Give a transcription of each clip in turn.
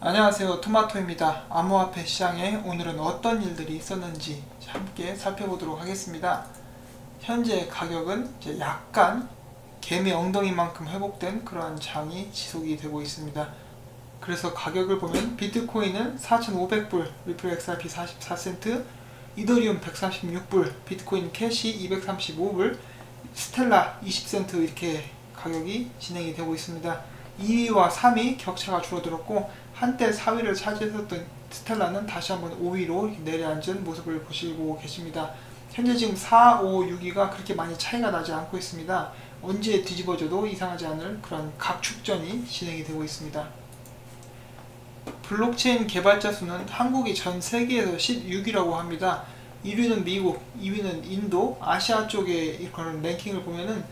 안녕하세요, 토마토입니다. 암호화폐 시장에 오늘은 어떤 일들이 있었는지 함께 살펴보도록 하겠습니다. 현재 가격은 이제 약간 개미 엉덩이만큼 회복된 그러한 장이 지속이 되고 있습니다. 그래서 가격을 보면 비트코인은 4,500불, 리플 XRP 44센트, 이더리움 146불, 비트코인 캐시 235불, 스텔라 20센트 이렇게 가격이 진행이 되고 있습니다. 2위와 3위 격차가 줄어들었고 한때 4위를 차지했었던 스텔라는 다시 한번 5위로 내려앉은 모습을 보시고 계십니다. 현재 지금 4, 5, 6위가 그렇게 많이 차이가 나지 않고 있습니다. 언제 뒤집어져도 이상하지 않을 그런 각축전이 진행이 되고 있습니다. 블록체인 개발자 수는 한국이 전 세계에서 16위라고 합니다. 1위는 미국, 2위는 인도, 아시아 쪽의 그런 랭킹을 보면은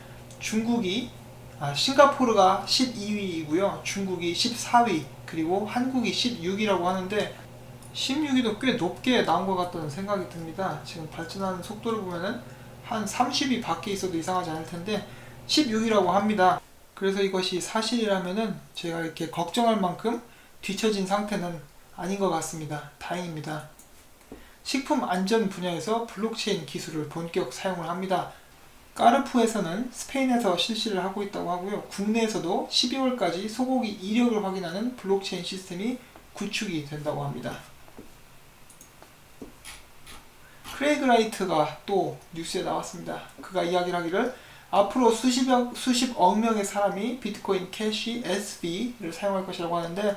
싱가포르가 12위이고요. 중국이 14위, 그리고 한국이 16위라고 하는데 16위도 꽤 높게 나온 것 같다는 생각이 듭니다. 지금 발전하는 속도를 보면은 한 30위 밖에 있어도 이상하지 않을 텐데 16위라고 합니다. 그래서 이것이 사실이라면은 제가 이렇게 걱정할 만큼 뒤처진 상태는 아닌 것 같습니다. 다행입니다. 식품 안전 분야에서 블록체인 기술을 본격 사용을 합니다. 까르푸에서는 스페인에서 실시를 하고 있다고 하고요. 국내에서도 12월까지 소고기 이력을 확인하는 블록체인 시스템이 구축이 된다고 합니다. 크레이그 라이트가 또 뉴스에 나왔습니다. 그가 이야기를 하기를 앞으로 수십억 명의 사람이 비트코인 캐시 SB를 사용할 것이라고 하는데,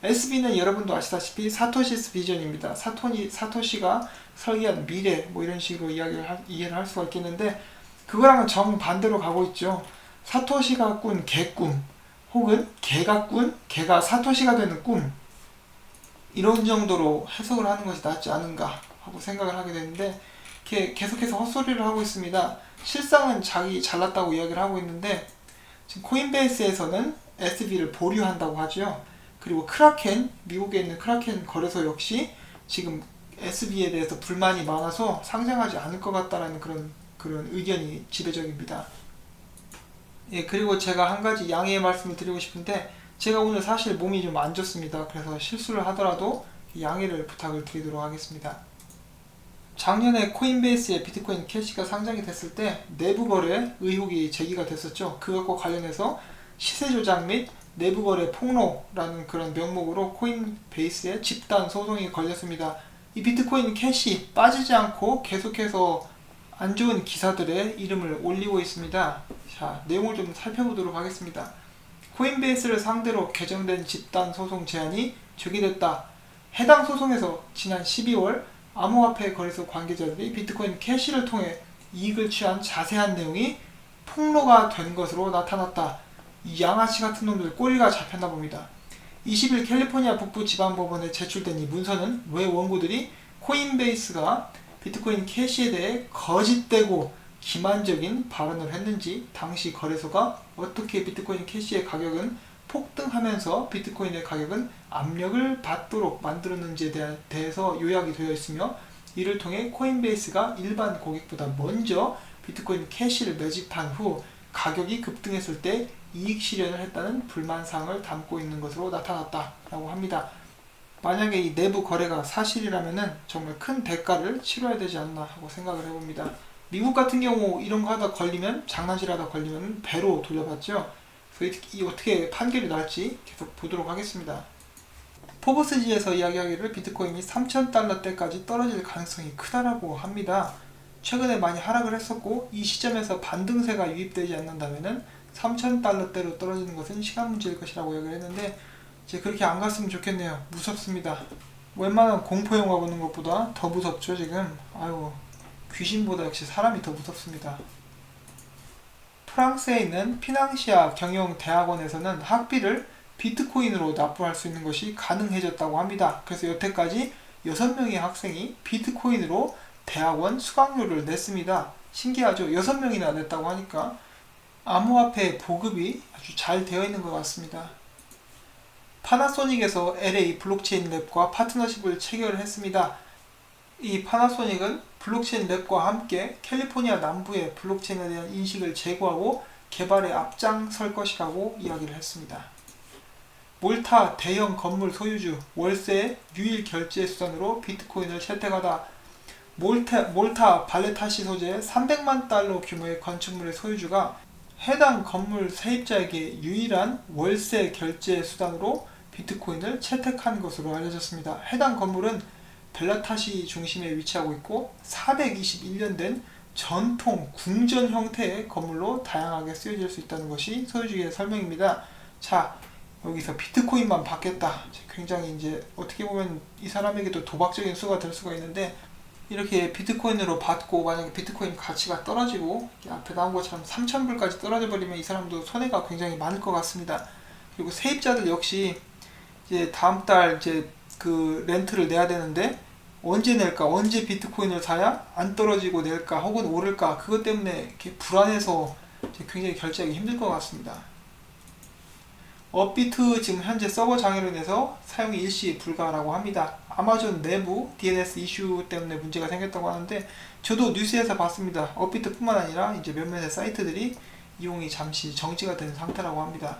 SB는 여러분도 아시다시피 사토시스 비전입니다. 사토시가 설계한 미래 뭐 이런 식으로 이해를 할 수가 있겠는데, 그거랑은 정반대로 가고 있죠. 사토시가 꾼 개꿈, 혹은 개가 꾼 개가 사토시가 되는 꿈, 이런 정도로 해석을 하는 것이 낫지 않은가 하고 생각을 하게 되는데, 계속해서 헛소리를 하고 있습니다. 실상은 자기 잘났다고 이야기를 하고 있는데, 지금 코인베이스에서는 SB를 보류한다고 하죠. 그리고 크라켄, 미국에 있는 크라켄 거래소 역시 지금 SB에 대해서 불만이 많아서 상장하지 않을 것 같다라는 그런 의견이 지배적입니다. 예, 그리고 제가 한 가지 양해의 말씀을 드리고 싶은데, 제가 오늘 사실 몸이 좀 안 좋습니다. 그래서 실수를 하더라도 양해를 부탁을 드리도록 하겠습니다. 작년에 코인베이스에 비트코인 캐시가 상장이 됐을 때 내부 거래 의혹이 제기가 됐었죠. 그것과 관련해서 시세 조작 및 내부 거래 폭로라는 그런 명목으로 코인베이스에 집단 소송이 걸렸습니다. 이 비트코인 캐시 빠지지 않고 계속해서 안 좋은 기사들의 이름을 올리고 있습니다. 자, 내용을 좀 살펴보도록 하겠습니다. 코인베이스를 상대로 개정된 집단 소송 제안이 제기됐다. 해당 소송에서 지난 12월 암호화폐 거래소 관계자들이 비트코인 캐시를 통해 이익을 취한 자세한 내용이 폭로가 된 것으로 나타났다. 이 양아치 같은 놈들 꼬리가 잡혔나 봅니다. 20일 캘리포니아 북부 지방법원에 제출된 이 문서는 왜 원고들이 코인베이스가 비트코인 캐시에 대해 거짓되고 기만적인 발언을 했는지, 당시 거래소가 어떻게 비트코인 캐시의 가격은 폭등하면서 비트코인의 가격은 압력을 받도록 만들었는지에 대해서 요약이 되어 있으며, 이를 통해 코인베이스가 일반 고객보다 먼저 비트코인 캐시를 매집한 후 가격이 급등했을 때 이익 실현을 했다는 불만사항을 담고 있는 것으로 나타났다라고 합니다. 만약에 이 내부 거래가 사실이라면은 정말 큰 대가를 치러야 되지 않나 하고 생각을 해봅니다. 미국 같은 경우 이런 거 하다 걸리면, 장난질하다 걸리면 배로 돌려받죠. 그래서 이 어떻게 판결이 날지 계속 보도록 하겠습니다. 포브스지에서 이야기하기를 비트코인이 3,000달러대까지 떨어질 가능성이 크다라고 합니다. 최근에 많이 하락을 했었고, 이 시점에서 반등세가 유입되지 않는다면은 3,000달러대로 떨어지는 것은 시간 문제일 것이라고 이야기를 했는데, 이제 그렇게 안 갔으면 좋겠네요. 무섭습니다. 웬만한 공포 영화 보는 것보다 더 무섭죠 지금. 아유, 귀신보다 역시 사람이 더 무섭습니다. 프랑스에 있는 피낭시아 경영대학원에서는 학비를 비트코인으로 납부할 수 있는 것이 가능해졌다고 합니다. 그래서 여태까지 6명의 학생이 비트코인으로 대학원 수강료를 냈습니다. 신기하죠? 6명이나 냈다고 하니까 암호화폐 보급이 아주 잘 되어 있는 것 같습니다. 파나소닉에서 LA 블록체인 랩과 파트너십을 체결했습니다. 이 파나소닉은 블록체인 랩과 함께 캘리포니아 남부의 블록체인에 대한 인식을 제고하고 개발에 앞장설 것이라고 이야기를 했습니다. 몰타 대형 건물 소유주 월세 유일 결제 수단으로 비트코인을 채택하다. 몰타 발레타시 소재 300만 달러 규모의 건축물의 소유주가 해당 건물 세입자에게 유일한 월세 결제 수단으로 비트코인을 채택한 것으로 알려졌습니다. 해당 건물은 벨라타시 중심에 위치하고 있고 421년 된 전통 궁전 형태의 건물로 다양하게 쓰여질 수 있다는 것이 소유주의 설명입니다. 자, 여기서 비트코인만 받겠다. 굉장히 이제 어떻게 보면 이 사람에게도 도박적인 수가 될 수가 있는데, 이렇게 비트코인으로 받고 만약에 비트코인 가치가 떨어지고 앞에 나온 것처럼 3,000불까지 떨어져 버리면 이 사람도 손해가 굉장히 많을 것 같습니다. 그리고 세입자들 역시 이제 다음 달 이제 그 렌트를 내야 되는데 언제 낼까? 언제 비트코인을 사야 안 떨어지고 낼까? 혹은 오를까? 그것 때문에 이렇게 불안해서 굉장히 결제하기 힘들 것 같습니다. 업비트 지금 현재 서버 장애로 인해서 사용이 일시 불가라고 합니다. 아마존 내부 DNS 이슈 때문에 문제가 생겼다고 하는데, 저도 뉴스에서 봤습니다. 업비트 뿐만 아니라 이제 몇몇의 사이트들이 이용이 잠시 정지가 된 상태라고 합니다.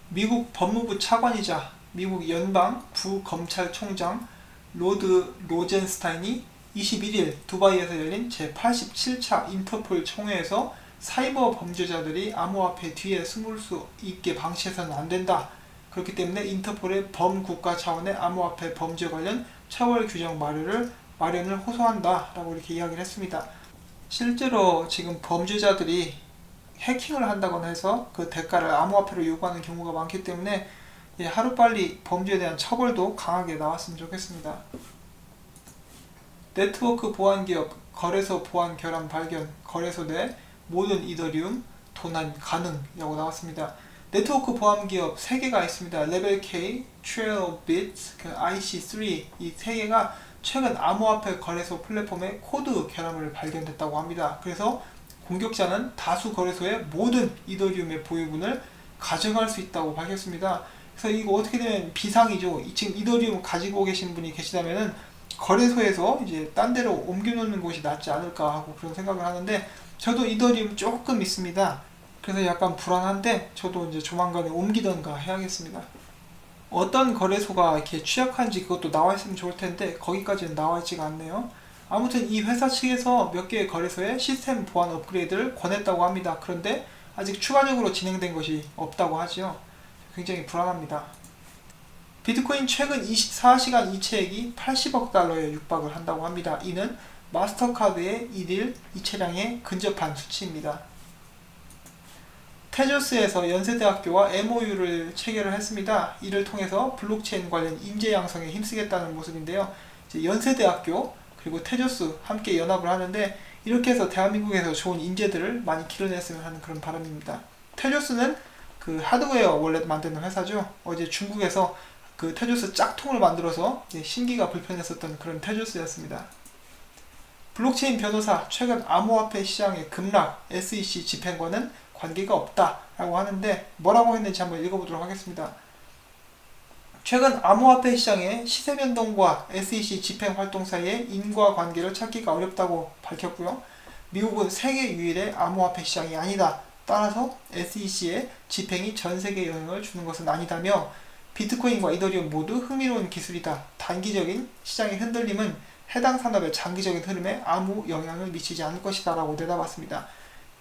미국 법무부 차관이자 미국 연방 부검찰총장 로드 로젠스타인이 21일 두바이에서 열린 제87차 인터폴 총회에서 사이버 범죄자들이 암호화폐 뒤에 숨을 수 있게 방치해서는 안 된다. 그렇기 때문에 인터폴의 범국가 차원의 암호화폐 범죄 관련 처벌 규정 마련을 호소한다 라고 이렇게 이야기를 했습니다. 실제로 지금 범죄자들이 해킹을 한다거나 해서 그 대가를 암호화폐로 요구하는 경우가 많기 때문에 하루빨리 범죄에 대한 처벌도 강하게 나왔으면 좋겠습니다. 네트워크 보안 기업 거래소 보안 결함 발견, 거래소 내 모든 이더리움 도난 가능이라고 나왔습니다. 네트워크 보안 기업 3개가 있습니다. 레벨 K, Trailbit, IC3 이 3개가 최근 암호화폐 거래소 플랫폼의 코드 결함을 발견됐다고 합니다. 그래서 공격자는 다수 거래소의 모든 이더리움의 보유분을 가져갈 수 있다고 밝혔습니다. 그래서 이거 어떻게 되면 비상이죠. 지금 이더리움 가지고 계신 분이 계시다면은 거래소에서 이제 딴 데로 옮겨놓는 것이 낫지 않을까 하고 그런 생각을 하는데, 저도 이더리움 조금 있습니다. 그래서 약간 불안한데 저도 이제 조만간에 옮기던가 해야겠습니다. 어떤 거래소가 이렇게 취약한지 그것도 나와 있으면 좋을 텐데 거기까지는 나와 있지가 않네요. 아무튼 이 회사 측에서 몇 개의 거래소에 시스템 보안 업그레이드를 권했다고 합니다. 그런데 아직 추가적으로 진행된 것이 없다고 하지요. 굉장히 불안합니다. 비트코인 최근 24시간 이체액이 80억 달러에 육박을 한다고 합니다. 이는 마스터카드의 1일 이체량에 근접한 수치입니다. 테조스에서 연세대학교와 MOU를 체결을 했습니다. 이를 통해서 블록체인 관련 인재 양성에 힘쓰겠다는 모습인데요. 이제 연세대학교 그리고 테조스 함께 연합을 하는데, 이렇게 해서 대한민국에서 좋은 인재들을 많이 길러냈으면 하는 그런 바람입니다. 테조스는 그 하드웨어 원래 만드는 회사죠. 어제 중국에서 그 테조스 짝퉁을 만들어서 신기가 불편했었던 그런 테조스였습니다. 블록체인 변호사 최근 암호화폐 시장의 급락 SEC 집행과는 관계가 없다라고 하는데, 뭐라고 했는지 한번 읽어보도록 하겠습니다. 최근 암호화폐 시장의 시세 변동과 SEC 집행 활동 사이의 인과관계를 찾기가 어렵다고 밝혔고요. 미국은 세계 유일의 암호화폐 시장이 아니다. 따라서 SEC의 집행이 전 세계에 영향을 주는 것은 아니다며, 비트코인과 이더리움 모두 흥미로운 기술이다. 단기적인 시장의 흔들림은 해당 산업의 장기적인 흐름에 아무 영향을 미치지 않을 것이다 라고 내다봤습니다.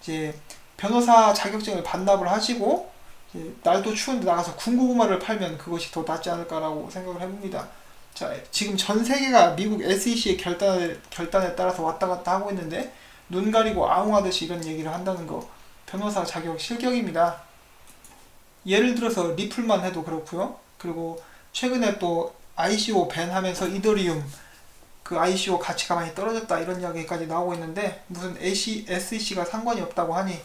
이제 변호사 자격증을 반납을 하시고 이제 날도 추운데 나가서 군고구마를 팔면 그것이 더 낫지 않을까라고 생각을 해봅니다. 자, 지금 전 세계가 미국 SEC의 결단에 따라서 왔다 갔다 하고 있는데 눈 가리고 아웅하듯이 이런 얘기를 한다는 거, 변호사 자격 실격입니다. 예를 들어서 리플만 해도 그렇고요. 그리고 최근에 또 ICO 밴하면서 이더리움 그 ICO 가치가 많이 떨어졌다 이런 이야기까지 나오고 있는데, 무슨 SEC가 상관이 없다고 하니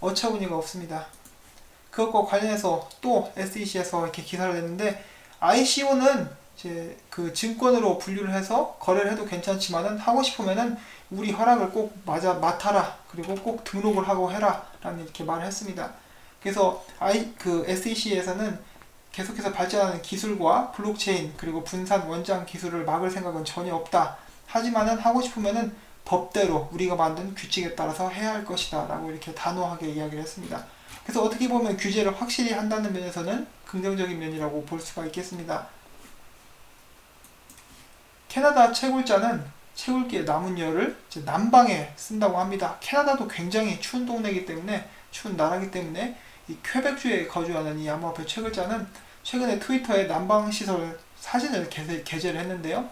어처구니가 없습니다. 그것과 관련해서 또 SEC에서 이렇게 기사를 냈는데, ICO는 이제 그 증권으로 분류를 해서 거래를 해도 괜찮지만은 하고 싶으면은 우리 허락을 꼭 맡아라. 그리고 꼭 등록을 하고 해라. 라는 이렇게 말을 했습니다. 그래서 그 SEC에서는 계속해서 발전하는 기술과 블록체인 그리고 분산 원장 기술을 막을 생각은 전혀 없다. 하지만은 하고 싶으면은 법대로 우리가 만든 규칙에 따라서 해야 할 것이다 라고 이렇게 단호하게 이야기를 했습니다. 그래서 어떻게 보면 규제를 확실히 한다는 면에서는 긍정적인 면이라고 볼 수가 있겠습니다. 캐나다 채굴자는 채굴기의 남은 열을 이제 난방에 쓴다고 합니다. 캐나다도 굉장히 추운 동네이기 때문에, 추운 나라이기 때문에 이 퀘벡주에 거주하는 이 암호화폐 채굴자는 최근에 트위터에 난방시설 사진을 게재를 했는데요.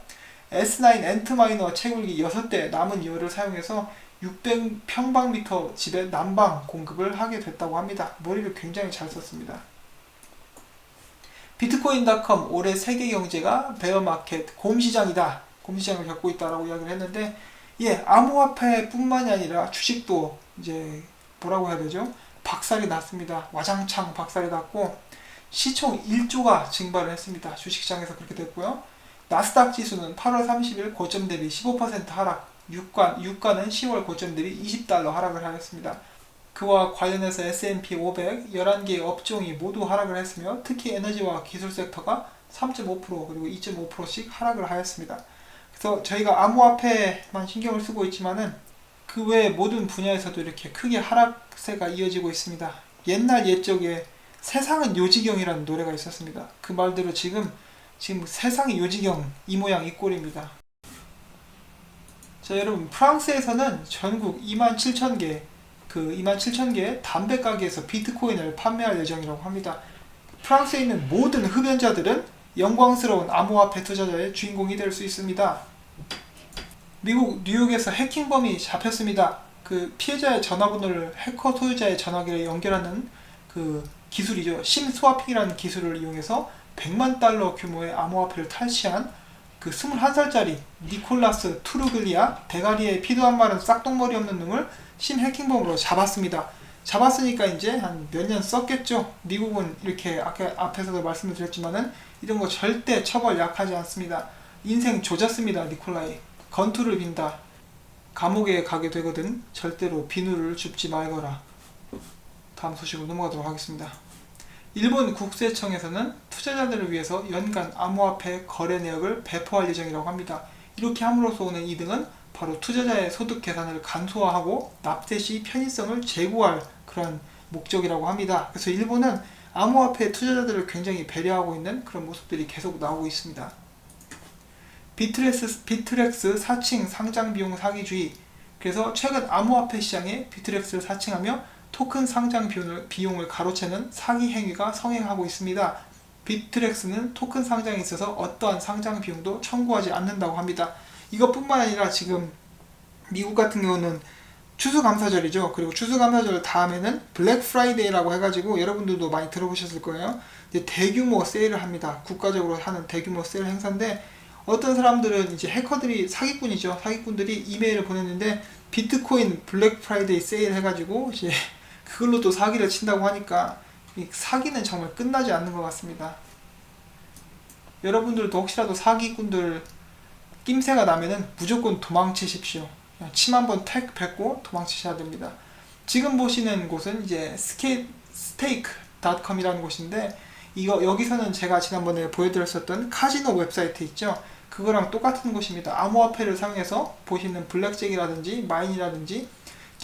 S9 엔트마이너 채굴기 6대 남은 열을 사용해서 600평방미터 집에 난방 공급을 하게 됐다고 합니다. 머리를 굉장히 잘 썼습니다. 비트코인.com 올해 세계 경제가 베어마켓 곰시장이다. 곰시장을 겪고 있다라고 이야기를 했는데, 암호화폐뿐만이 아니라 주식도 이제 뭐라고 해야 되죠? 박살이 났습니다. 와장창 박살이 났고 시총 1조가 증발을 했습니다. 주식시장에서 그렇게 됐고요. 나스닥 지수는 8월 30일 고점 대비 15% 하락, 유가는 10월 고점 대비 $20 하락을 하였습니다. 그와 관련해서 S&P 500 11개의 업종이 모두 하락을 했으며 특히 에너지와 기술 섹터가 3.5% 그리고 2.5%씩 하락을 하였습니다. 그래서 저희가 암호화폐만 신경을 쓰고 있지만은 그 외 모든 분야에서도 이렇게 크게 하락세가 이어지고 있습니다. 옛날 옛적에 세상은 요지경이라는 노래가 있었습니다. 그 말대로 지금 세상이 요지경, 이 모양 이 꼴입니다. 자, 여러분, 프랑스에서는 전국 27,000개 27,000개 담배 가게에서 비트코인을 판매할 예정이라고 합니다. 프랑스에 있는 모든 흡연자들은 영광스러운 암호화폐 투자자의 주인공이 될 수 있습니다. 미국 뉴욕에서 해킹범이 잡혔습니다. 그 피해자의 전화번호를 해커 소유자의 전화기에 연결하는 그 기술이죠. 심스와핑이라는 기술을 이용해서 $1,000,000 규모의 암호화폐를 탈취한 그 21살짜리 니콜라스 투르글리아, 대가리에 피도 한 마른 싹동머리 없는 놈을 심해킹범으로 잡았습니다. 잡았으니까 이제 한 몇 년 썼겠죠. 미국은 이렇게 아까 앞에서도 말씀을 드렸지만은 이런 거 절대 처벌 약하지 않습니다. 인생 조졌습니다. 니콜라이. 건투를 빈다. 감옥에 가게 되거든 절대로 비누를 줍지 말거라. 다음 소식으로 넘어가도록 하겠습니다. 일본 국세청에서는 투자자들을 위해서 연간 암호화폐 거래 내역을 배포할 예정이라고 합니다. 이렇게 함으로써 오는 이득은 바로 투자자의 소득 계산을 간소화하고 납세 시 편의성을 제고할 그런 목적이라고 합니다. 그래서 일본은 암호화폐 투자자들을 굉장히 배려하고 있는 그런 모습들이 계속 나오고 있습니다. 비트렉스 사칭 상장 비용 사기주의. 그래서 최근 암호화폐 시장에 비트렉스를 사칭하며 토큰 상장 비용을 가로채는 사기 행위가 성행하고 있습니다. 비트렉스는 토큰 상장에 있어서 어떠한 상장 비용도 청구하지 않는다고 합니다. 이것뿐만 아니라 지금 미국 같은 경우는 추수감사절이죠. 그리고 추수감사절 다음에는 블랙 프라이데이라고 해가지고 여러분들도 많이 들어보셨을 거예요. 이제 대규모 세일을 합니다. 국가적으로 하는 대규모 세일 행사인데 어떤 사람들은 이제 해커들이 사기꾼이죠. 사기꾼들이 이메일을 보냈는데 비트코인 블랙 프라이데이 세일 해가지고 이제 그걸로 또 사기를 친다고 하니까 이 사기는 정말 끝나지 않는 것 같습니다. 여러분들도 혹시라도 사기꾼들 낌새가 나면은 무조건 도망치십시오. 그냥 침 한번 택 뱉고 도망치셔야 됩니다. 지금 보시는 곳은 이제 stake.com이라는 곳인데 여기서는 제가 지난번에 보여드렸었던 카지노 웹사이트 있죠. 그거랑 똑같은 곳입니다. 암호화폐를 사용해서 보시는 블랙잭이라든지 마인이라든지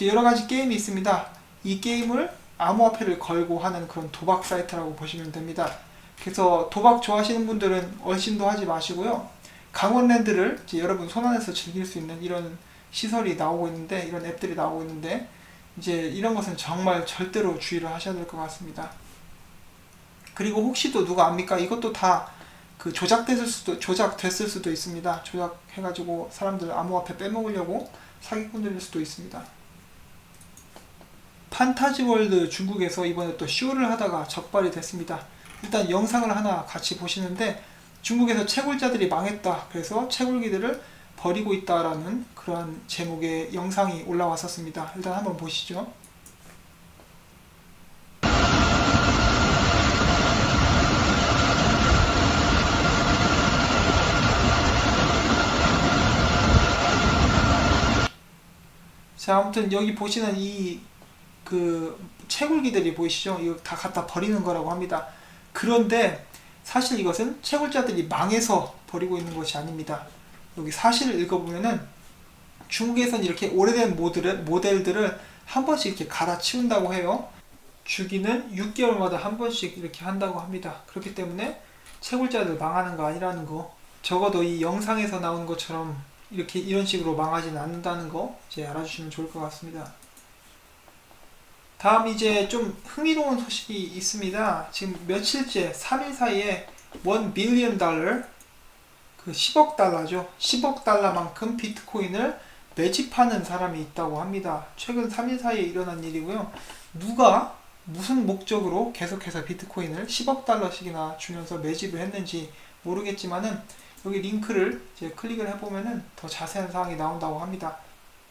여러가지 게임이 있습니다. 이 게임을 암호화폐를 걸고 하는 그런 도박 사이트라고 보시면 됩니다. 그래서 도박 좋아하시는 분들은 얼씬도 하지 마시고요. 강원랜드를 이제 여러분 손안에서 즐길 수 있는 이런 시설이 나오고 있는데, 이런 앱들이 나오고 있는데 이제 이런 것은 정말 절대로 주의를 하셔야 될 것 같습니다. 그리고 혹시 또 누가 압니까? 이것도 다 그 조작됐을 수도 있습니다. 조작해가지고 사람들 암호화폐 빼먹으려고 사기꾼들일 수도 있습니다. 판타지월드 중국에서 이번에 또 쇼를 하다가 적발이 됐습니다. 일단 영상을 하나 같이 보시는데 중국에서 채굴자들이 망했다. 그래서 채굴기들을 버리고 있다라는 그러한 제목의 영상이 올라왔었습니다. 일단 한번 보시죠. 자, 아무튼 여기 보시는 이 채굴기들이 보이시죠? 이거 다 갖다 버리는 거라고 합니다. 그런데 사실 이것은 채굴자들이 망해서 버리고 있는 것이 아닙니다. 여기 사실을 읽어보면은 중국에서는 이렇게 오래된 모델들을 한 번씩 이렇게 갈아치운다고 해요. 주기는 6개월마다 한 번씩 이렇게 한다고 합니다. 그렇기 때문에 채굴자들 망하는 거 아니라는 거, 적어도 이 영상에서 나온 것처럼 이렇게 이런 식으로 망하지는 않는다는 거 이제 알아주시면 좋을 것 같습니다. 다음 이제 좀 흥미로운 소식이 있습니다. 지금 며칠째 3일 사이에 1 빌리언 달러, 그 10억 달러죠. 10억 달러만큼 비트코인을 매집하는 사람이 있다고 합니다. 최근 3일 사이에 일어난 일이고요. 누가 무슨 목적으로 계속해서 비트코인을 10억 달러씩이나 주면서 매집을 했는지 모르겠지만은 여기 링크를 이제 클릭을 해보면은 더 자세한 사항이 나온다고 합니다.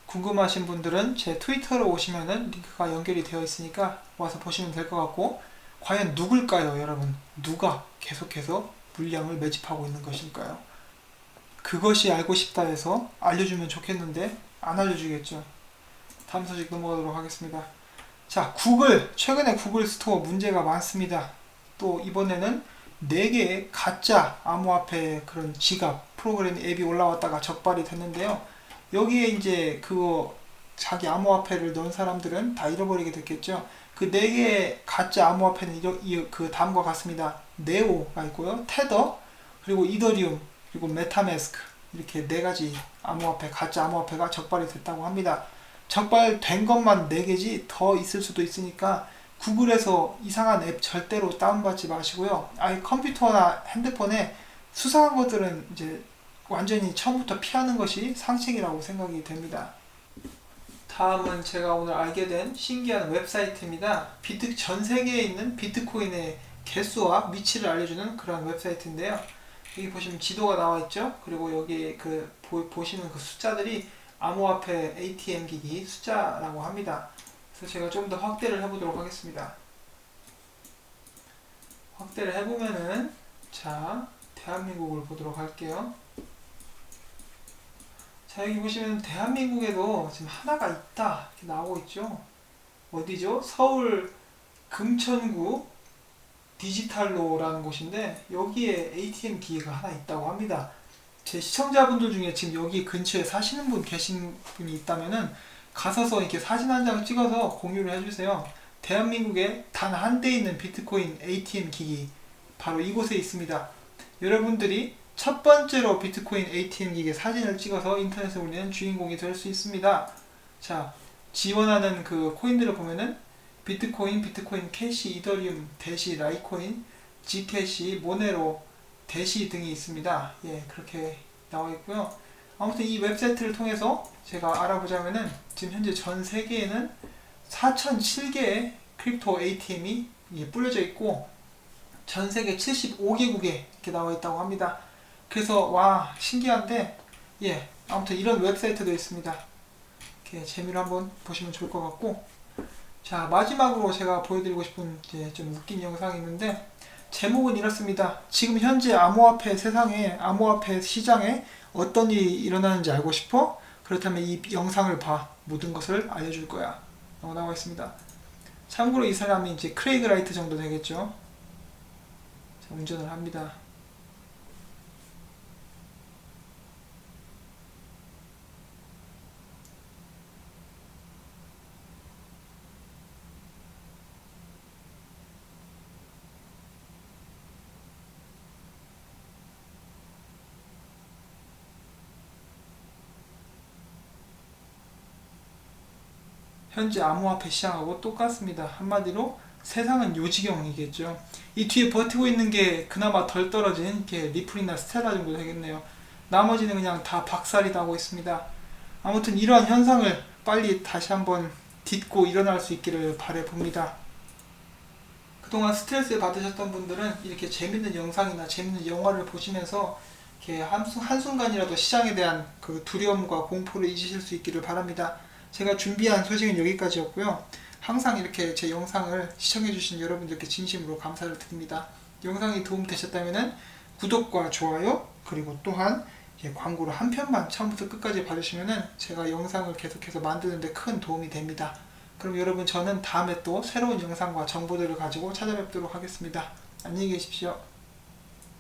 궁금하신 분들은 제 트위터로 오시면은 링크가 연결이 되어 있으니까 와서 보시면 될 것 같고, 과연 누굴까요, 여러분? 누가 계속해서 물량을 매집하고 있는 것일까요? 그것이 알고 싶다 해서 알려주면 좋겠는데 안 알려주겠죠. 다음 소식 넘어가도록 하겠습니다. 자, 구글, 최근에 구글 스토어 문제가 많습니다. 또 이번에는 4개의 가짜 암호화폐 그런 지갑 프로그램 앱이 올라왔다가 적발이 됐는데요. 여기에 이제 그거 자기 암호화폐를 넣은 사람들은 다 잃어버리게 됐겠죠. 그 4개의 가짜 암호화폐는 그 다음과 같습니다. 네오가 있고요, 테더, 그리고 이더리움, 그리고 메타매스크, 이렇게 4가지 암호화폐, 가짜 암호화폐가 적발이 됐다고 합니다. 적발된 것만 4개지 더 있을 수도 있으니까 구글에서 이상한 앱 절대로 다운받지 마시고요. 아예 컴퓨터나 핸드폰에 수상한 것들은 이제 완전히 처음부터 피하는 것이 상책이라고 생각이 됩니다. 다음은 제가 오늘 알게 된 신기한 웹사이트입니다. 전 세계에 있는 비트코인의 개수와 위치를 알려주는 그런 웹사이트인데요. 여기 보시면 지도가 나와 있죠. 그리고 여기 보시는 그 숫자들이 암호화폐 ATM 기기 숫자라고 합니다. 그래서 제가 좀 더 확대를 해보도록 하겠습니다. 확대를 해보면은, 자, 대한민국을 보도록 할게요. 자, 여기 보시면 대한민국에도 지금 하나가 있다 이렇게 나오고 있죠. 어디죠? 서울 금천구 디지털로라는 곳인데 여기에 ATM 기기가 하나 있다고 합니다. 제 시청자분들 중에 지금 여기 근처에 사시는 분 계신 분이 있다면은 가서서 이렇게 사진 한 장 찍어서 공유를 해주세요. 대한민국에 단 한 대 있는 비트코인 ATM 기기 바로 이곳에 있습니다. 여러분들이 첫 번째로 비트코인 ATM 기기의 사진을 찍어서 인터넷에 올리는 주인공이 될 수 있습니다. 자, 지원하는 그 코인들을 보면은 비트코인, 비트코인 캐시, 이더리움, 대시, 라이코인, 지캐시, 모네로, 대시 등이 있습니다. 예, 그렇게 나와 있고요. 아무튼 이 웹사이트를 통해서 제가 알아보자면은 지금 현재 전 세계에는 4,007개의 크립토 ATM이 뿌려져 있고 전 세계 75개국에 이렇게 나와 있다고 합니다. 그래서 와, 신기한데, 예, 아무튼 이런 웹사이트도 있습니다. 이렇게 재미로 한번 보시면 좋을 것 같고, 자, 마지막으로 제가 보여드리고 싶은 이제 좀 웃긴 영상이 있는데 제목은 이렇습니다. 지금 현재 암호화폐 세상에, 암호화폐 시장에 어떤 일이 일어나는지 알고 싶어? 그렇다면 이 영상을 봐. 모든 것을 알려줄 거야. 나와 있습니다. 참고로 이 사람이 이제 크레이그 라이트 정도 되겠죠. 자, 운전을 합니다. 현재 암호화폐 시장하고 똑같습니다. 한마디로 세상은 요지경이겠죠. 이 뒤에 버티고 있는 게 그나마 덜 떨어진 게 리플이나 스텔라 정도 되겠네요. 나머지는 그냥 다 박살이 나고 있습니다. 아무튼 이러한 현상을 빨리 다시 한번 딛고 일어날 수 있기를 바라봅니다. 그동안 스트레스 받으셨던 분들은 이렇게 재밌는 영상이나 재밌는 영화를 보시면서 이렇게 한순간이라도 시장에 대한 그 두려움과 공포를 잊으실 수 있기를 바랍니다. 제가 준비한 소식은 여기까지였고요. 항상 이렇게 제 영상을 시청해주신 여러분들께 진심으로 감사를 드립니다. 영상이 도움되셨다면 구독과 좋아요, 그리고 또한 광고를 한 편만 처음부터 끝까지 봐주시면 제가 영상을 계속해서 만드는 데 큰 도움이 됩니다. 그럼 여러분, 저는 다음에 또 새로운 영상과 정보들을 가지고 찾아뵙도록 하겠습니다. 안녕히 계십시오.